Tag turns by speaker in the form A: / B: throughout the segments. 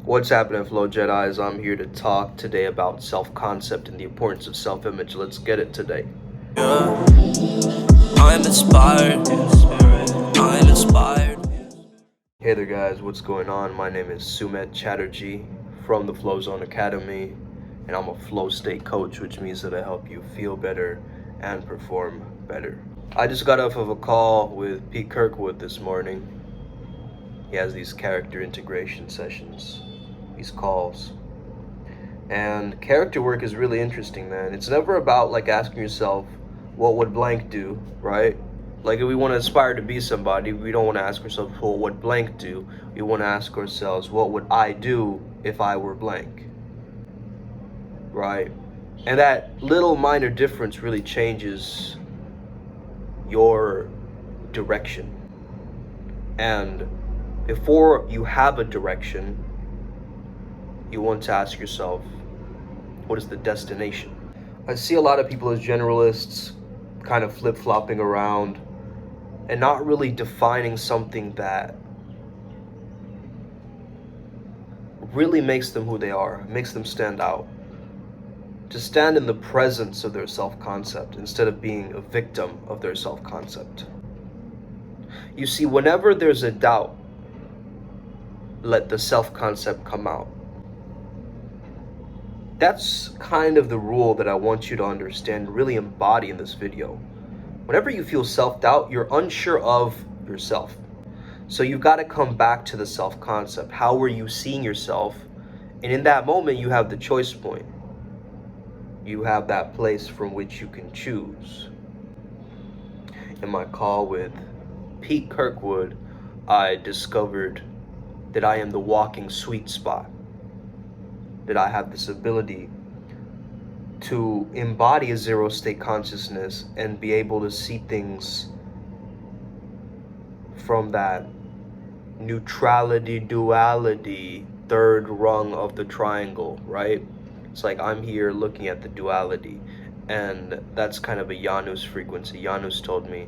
A: What's happening, Flow Jedis? I'm here to talk today about self-concept and the importance of self-image. Let's get it today.
B: Yeah. I'm inspired. I'm inspired.
A: Hey there, guys. What's going on? My name is Sumet Chatterjee from the Flow Zone Academy, and I'm a flow state coach, which means that I help you feel better and perform better. I just got off of a call with Pete Kirkwood this morning. He has these character integration sessions, these calls. And character work is really interesting, man. It's never about like asking yourself, what would blank do, right? Like if we want to aspire to be somebody, we don't want to ask ourselves, well, what would blank do? We want to ask ourselves, what would I do if I were blank? Right? And that little minor difference really changes your direction. And before you have a direction, you want to ask yourself, what is the destination? I see a lot of people as generalists, kind of flip-flopping around and not really defining something that really makes them who they are, makes them stand out. To stand in the presence of their self-concept instead of being a victim of their self-concept. You see, whenever there's a doubt, let the self-concept come out. That's kind of the rule that I want you to understand, really embody in this video. Whenever you feel self-doubt, you're unsure of yourself. So you've got to come back to the self-concept. How were you seeing yourself? And in that moment, you have the choice point. You have that place from which you can choose. In my call with Pete Kirkwood, I discovered that I am the walking sweet spot. That I have this ability to embody a zero state consciousness and be able to see things from that neutrality, duality, third rung of the triangle, right? It's like I'm here looking at the duality, and that's kind of a Janus frequency. Janus told me,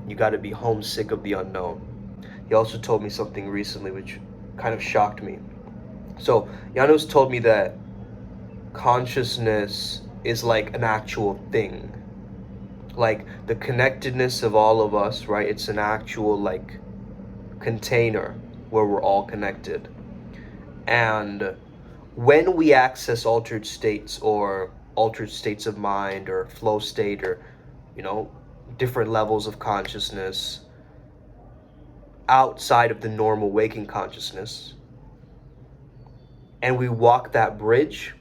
A: you got to be homesick of the unknown. He also told me something recently which kind of shocked me. So Janus told me that consciousness is like an actual thing, like the connectedness of all of us, right? It's an actual like container where we're all connected. And when we access altered states or altered states of mind or flow state or, different levels of consciousness outside of the normal waking consciousness, and we walk that bridge,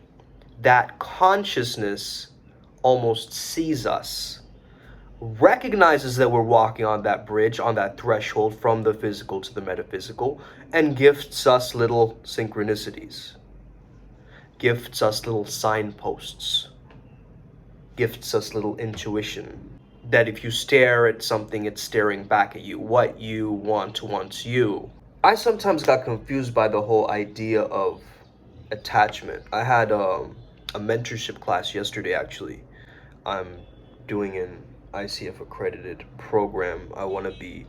A: that consciousness almost sees us, recognizes that we're walking on that bridge, on that threshold from the physical to the metaphysical, and gifts us little synchronicities, gifts us little signposts, gifts us little intuition, that if you stare at something, it's staring back at you. What you want wants you. I sometimes got confused by the whole idea of attachment. I had a mentorship class yesterday, actually. I'm doing an ICF accredited program. I want to be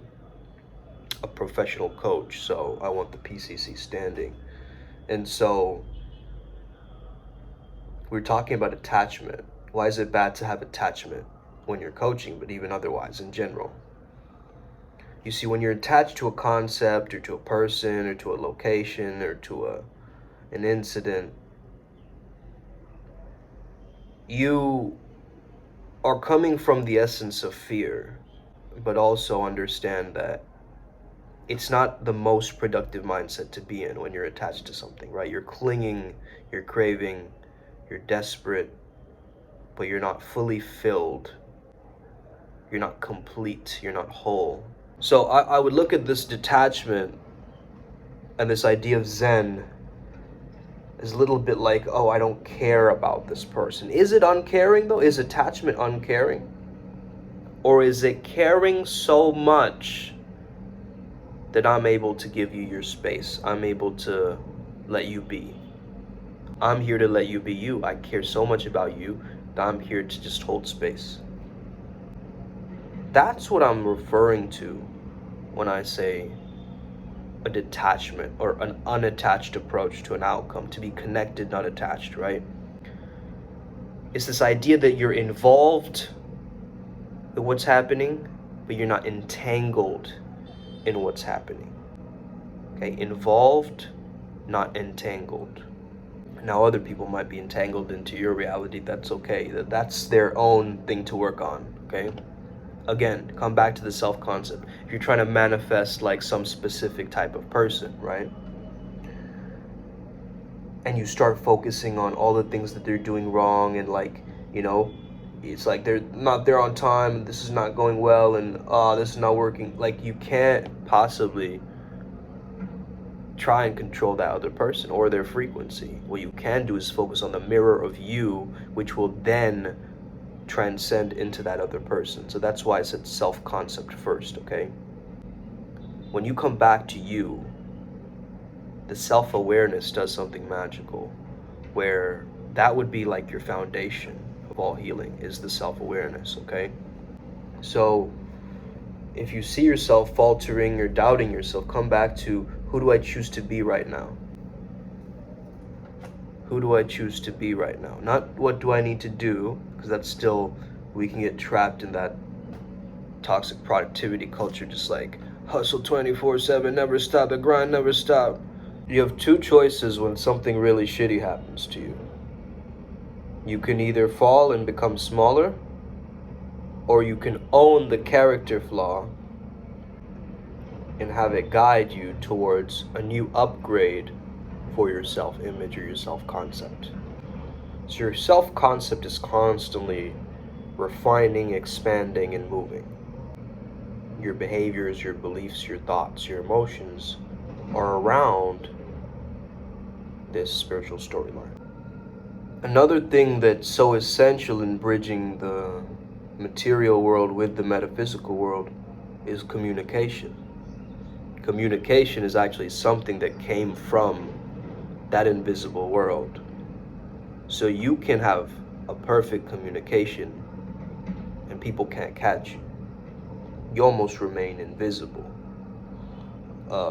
A: a professional coach, so I want the PCC standing. And so we're talking about attachment. Why is it bad to have attachment when you're coaching, but even otherwise in general? You see, when you're attached to a concept or to a person or to a location or to an incident, you are coming from the essence of fear, but also understand that it's not the most productive mindset to be in when you're attached to something, right? You're clinging, you're craving, you're desperate, but you're not fully filled. You're not complete, you're not whole. So I would look at this detachment and this idea of Zen is a little bit like, oh, I don't care about this person. Is it uncaring though? Is attachment uncaring? Or is it caring so much that I'm able to give you your space? I'm able to let you be. I'm here to let you be you. I care so much about you that I'm here to just hold space. That's what I'm referring to when I say a detachment or an unattached approach to an outcome, to be connected, not attached, right? It's this idea that you're involved in what's happening, but you're not entangled in what's happening. Okay, involved, not entangled. Now, other people might be entangled into your reality. That's okay. That's their own thing to work on. Okay. Again, come back to the self-concept. If you're trying to manifest like some specific type of person, right? And you start focusing on all the things that they're doing wrong, and like, you know, it's like they're not there on time, and this is not going well, and this is not working. Like, you can't possibly try and control that other person or their frequency. What you can do is focus on the mirror of you, which will then transcend into that other person. So that's why I said self-concept first, okay? When you come back to you, the self-awareness does something magical, where that would be like your foundation of all healing, is the self-awareness, okay? So if you see yourself faltering or doubting yourself, come back to, who do I choose to be right now? Who do I choose to be right now? Not what do I need to do, because that's still, we can get trapped in that toxic productivity culture, just like hustle 24/7, never stop, the grind never stop. You have two choices when something really shitty happens to you. You can either fall and become smaller, or you can own the character flaw and have it guide you towards a new upgrade for your self-image or your self-concept. So your self-concept is constantly refining, expanding, and moving. Your behaviors, your beliefs, your thoughts, your emotions are around this spiritual storyline. Another thing that's so essential in bridging the material world with the metaphysical world is communication. Communication is actually something that came from that invisible world. So you can have a perfect communication and people can't catch you. You almost remain invisible.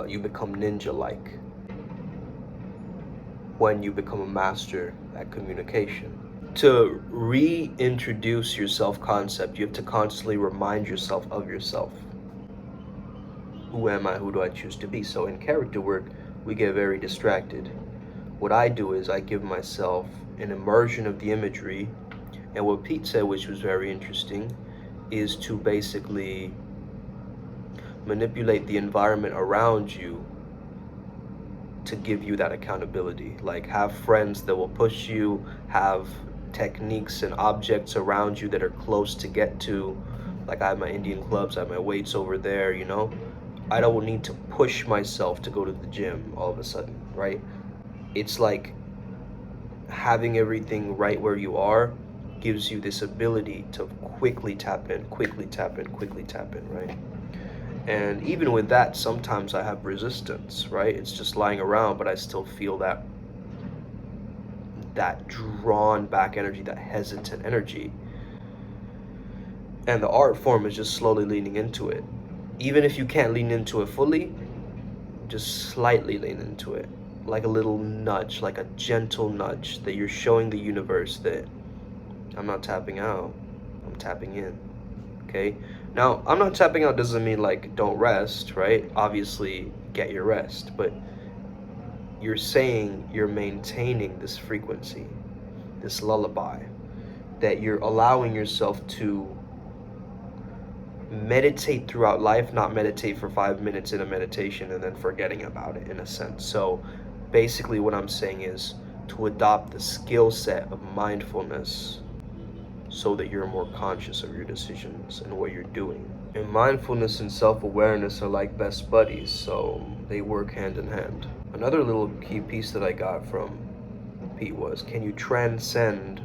A: You become ninja-like when you become a master at communication. To reintroduce your self-concept, you have to constantly remind yourself of yourself. Who am I? Who do I choose to be? So in character work, we get very distracted. What I do is I give myself an immersion of the imagery, and what Pete said, which was very interesting, is to basically manipulate the environment around you to give you that accountability. Like, have friends that will push you, have techniques and objects around you that are close to get to. Like, I have my Indian clubs, I have my weights over there, you know? I don't need to push myself to go to the gym all of a sudden, right? It's like having everything right where you are gives you this ability to quickly tap in, right? And even with that, sometimes I have resistance, right? It's just lying around, but I still feel that drawn back energy, that hesitant energy. And the art form is just slowly leaning into it. Even if you can't lean into it fully, just slightly lean into it. Like a little nudge, like a gentle nudge that you're showing the universe that I'm not tapping out, I'm tapping in, okay? Now, I'm not tapping out doesn't mean like don't rest, right? Obviously, get your rest, but you're saying you're maintaining this frequency, this lullaby, that you're allowing yourself to meditate throughout life, not meditate for 5 minutes in a meditation and then forgetting about it, in a sense. So basically what I'm saying is to adopt the skill set of mindfulness so that you're more conscious of your decisions and what you're doing. And mindfulness and self-awareness are like best buddies, so they work hand in hand. Another little key piece that I got from Pete was, can you transcend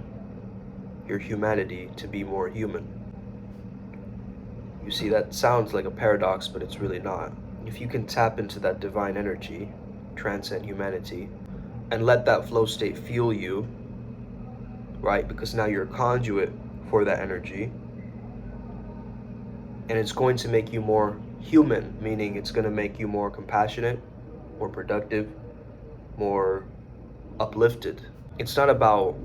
A: your humanity to be more human? You see, that sounds like a paradox, but it's really not. If you can tap into that divine energy, transcend humanity, and let that flow state fuel you, right? Because now you're a conduit for that energy, and it's going to make you more human, meaning it's going to make you more compassionate, more productive, more uplifted. It's not about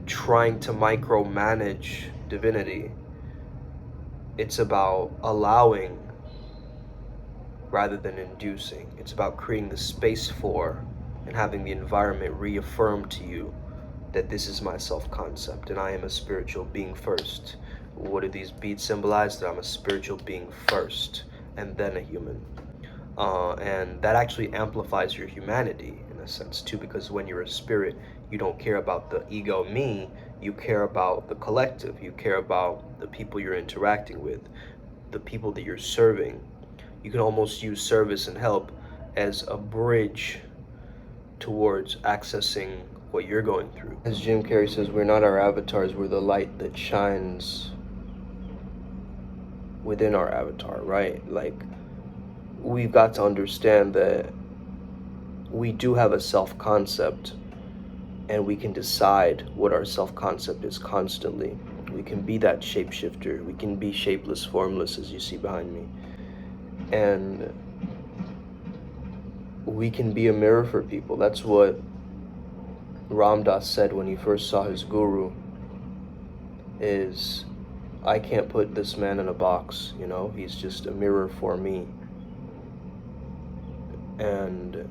A: trying to micromanage divinity. It's about allowing rather than inducing. It's about creating the space for and having the environment reaffirm to you that this is my self-concept and I am a spiritual being first. What do these beats symbolize? That I'm a spiritual being first and then a human. And that actually amplifies your humanity in a sense too, because when you're a spirit, you don't care about the ego me, you care about the collective, you care about the people you're interacting with, the people that you're serving. You can almost use service and help as a bridge towards accessing what you're going through. As Jim Carrey says, we're not our avatars, we're the light that shines within our avatar, right? Like, we've got to understand that we do have a self-concept and we can decide what our self-concept is constantly. We can be that shapeshifter. We can be shapeless, formless, as you see behind me. And we can be a mirror for people. That's what Ram Dass said when he first saw his guru, is, I can't put this man in a box, you know? He's just a mirror for me. And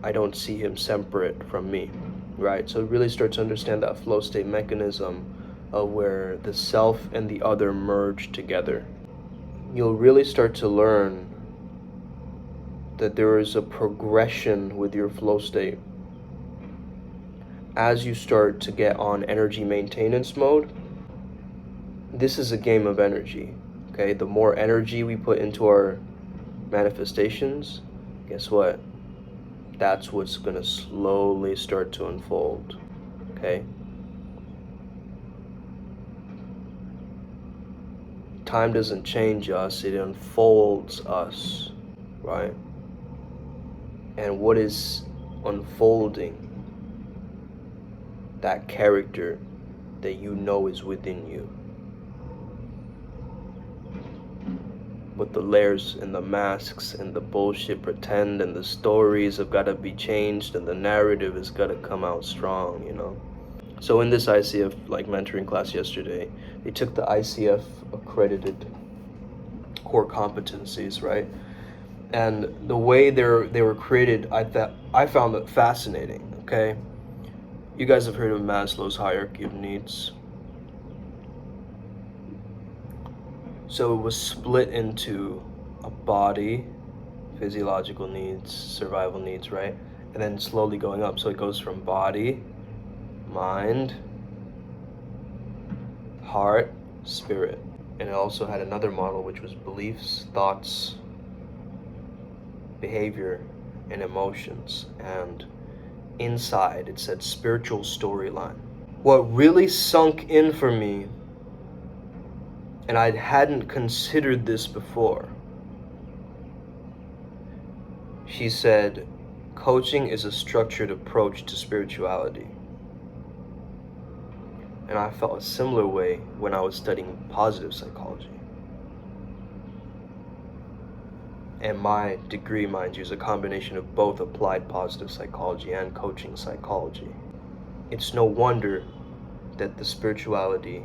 A: I don't see him separate from me, right? So really start to understand that flow state mechanism of where the self and the other merge together. You'll really start to learn that there is a progression with your flow state. As you start to get on energy maintenance mode, this is a game of energy, okay? The more energy we put into our manifestations, guess what? That's what's gonna slowly start to unfold, okay? Time doesn't change us, it unfolds us, right? And what is unfolding? That character that you know is within you. But the layers and the masks and the bullshit pretend and the stories have got to be changed and the narrative has got to come out strong, you know? So in this ICF like mentoring class yesterday, they took the ICF accredited core competencies, right? And the way they were created, I found it fascinating, okay? You guys have heard of Maslow's hierarchy of needs. So it was split into a body, physiological needs, survival needs, right? And then slowly going up. So it goes from body, mind, heart, spirit. And it also had another model, which was beliefs, thoughts, behavior, and emotions. And inside it said spiritual storyline. What really sunk in for me, and I hadn't considered this before, she said, coaching is a structured approach to spirituality. And I felt a similar way when I was studying positive psychology. And my degree, mind you, is a combination of both applied positive psychology and coaching psychology. It's no wonder that the spirituality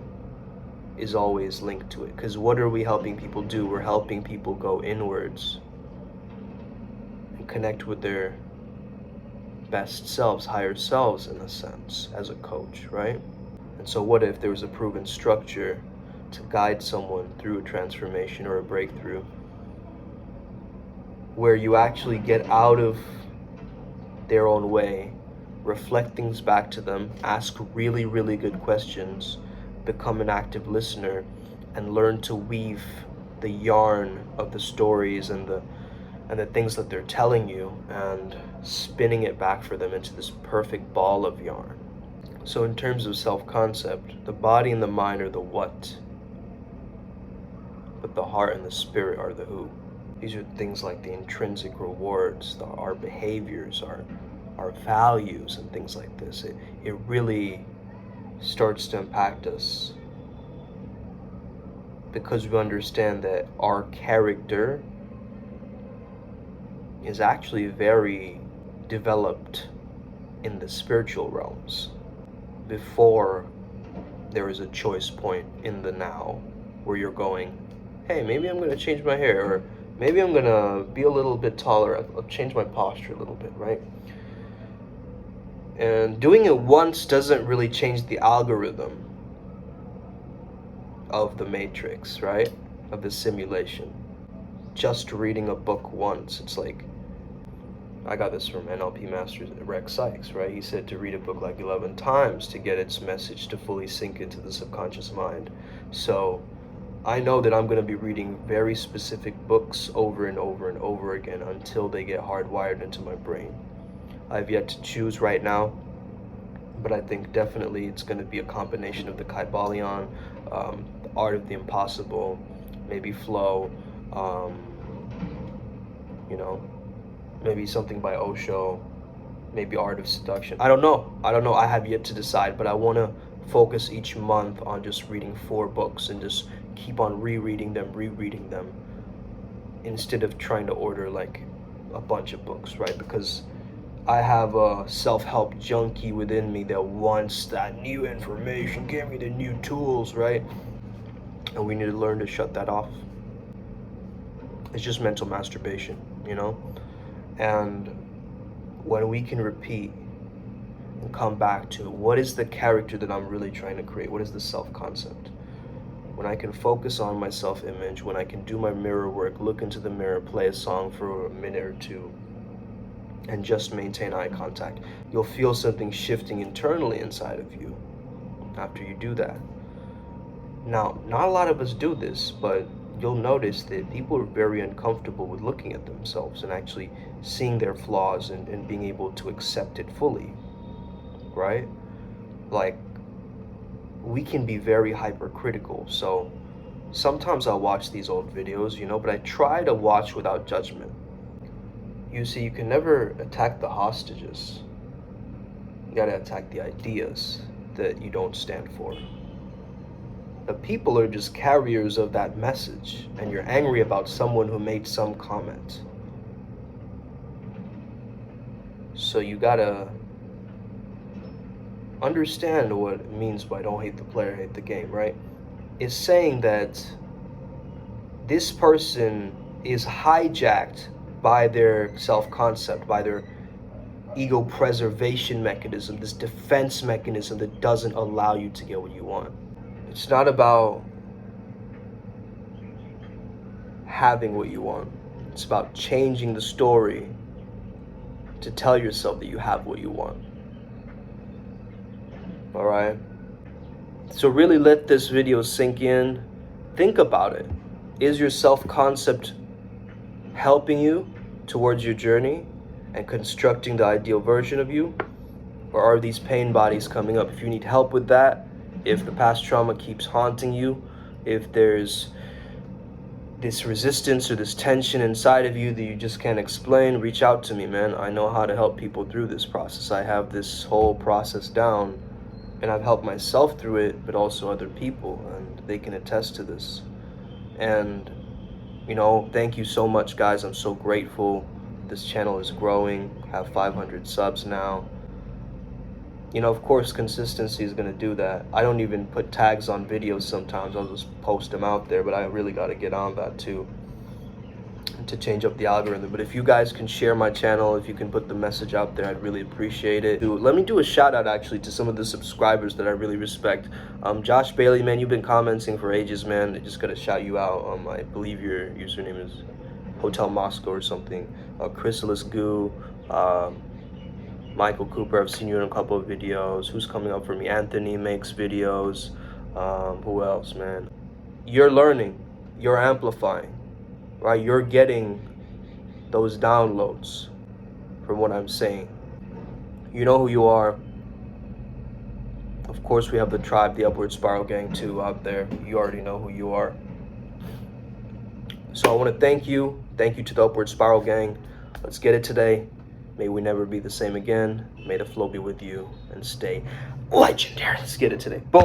A: is always linked to it. Because what are we helping people do? We're helping people go inwards and connect with their best selves, higher selves in a sense, as a coach, right? And so what if there was a proven structure to guide someone through a transformation or a breakthrough, where you actually get out of their own way, reflect things back to them, ask really, really good questions, become an active listener, and learn to weave the yarn of the stories and the things that they're telling you, and spinning it back for them into this perfect ball of yarn. So in terms of self-concept, the body and the mind are the what, but the heart and the spirit are the who. These are things like the intrinsic rewards, our behaviors, our values, and things like this. It really starts to impact us because we understand that our character is actually very developed in the spiritual realms before there is a choice point in the now where you're going, hey, maybe I'm going to change my hair, or maybe I'm going to be a little bit taller, I'll change my posture a little bit, right? And doing it once doesn't really change the algorithm of the matrix, right? Of the simulation. Just reading a book once, it's like, I got this from NLP Master Rex Sykes, right? He said to read a book like 11 times to get its message to fully sink into the subconscious mind. So I know that I'm going to be reading very specific books over and over and over again until they get hardwired into my brain. I've yet to choose right now, but I think definitely it's going to be a combination of the Kybalion, the Art of the Impossible, maybe Flow, maybe something by Osho, maybe Art of Seduction. I don't know. I have yet to decide, but I want to focus each month on just reading 4 books and just keep on rereading them instead of trying to order like a bunch of books, right? Because I have a self-help junkie within me that wants that new information, give me the new tools, right? And we need to learn to shut that off. It's just mental masturbation, And when we can repeat and come back to what is the character that I'm really trying to create, what is the self-concept? When I can focus on my self-image, when I can do my mirror work, look into the mirror, play a song for a minute or two, and just maintain eye contact, you'll feel something shifting internally inside of you after you do that. Now, not a lot of us do this, but you'll notice that people are very uncomfortable with looking at themselves and actually seeing their flaws and being able to accept it fully, right? Like, we can be very hypercritical. So sometimes I'll watch these old videos, but I try to watch without judgment. You see, you can never attack the hostages. You gotta attack the ideas that you don't stand for. The people are just carriers of that message, and you're angry about someone who made some comment. So you gotta understand what it means by don't hate the player, hate the game, right? It's saying that this person is hijacked by their self-concept, by their ego preservation mechanism, this defense mechanism that doesn't allow you to get what you want. It's not about having what you want. It's about changing the story to tell yourself that you have what you want. All right? So really let this video sink in. Think about it. Is your self-concept helping you towards your journey and constructing the ideal version of you? Or are these pain bodies coming up? If you need help with that, if the past trauma keeps haunting you, if there's this resistance or this tension inside of you that you just can't explain, reach out to me, man. I know how to help people through this process. I have this whole process down, and I've helped myself through it, but also other people, and they can attest to this. And, thank you so much, guys. I'm so grateful. This channel is growing. I have 500 subs now. Of course, consistency is going to do that. I don't even put tags on videos sometimes. I'll just post them out there, but I really got to get on that too to change up the algorithm. But if you guys can share my channel, if you can put the message out there, I'd really appreciate it. Let me do a shout out actually to some of the subscribers that I really respect. Josh Bailey, man, you've been commenting for ages, man. I just got to shout you out. I believe your username is Hotel Moscow or something. Chrysalis Goo, Michael Cooper, I've seen you in a couple of videos. Who's coming up for me? Anthony makes videos. Who else, man? You're learning. You're amplifying, right? You're getting those downloads from what I'm saying. You know who you are. Of course, we have the tribe, the Upward Spiral Gang too out there. You already know who you are. So I want to thank you. Thank you to the Upward Spiral Gang. Let's get it today. May we never be the same again. May the flow be with you and stay legendary. Let's get it today. Boom.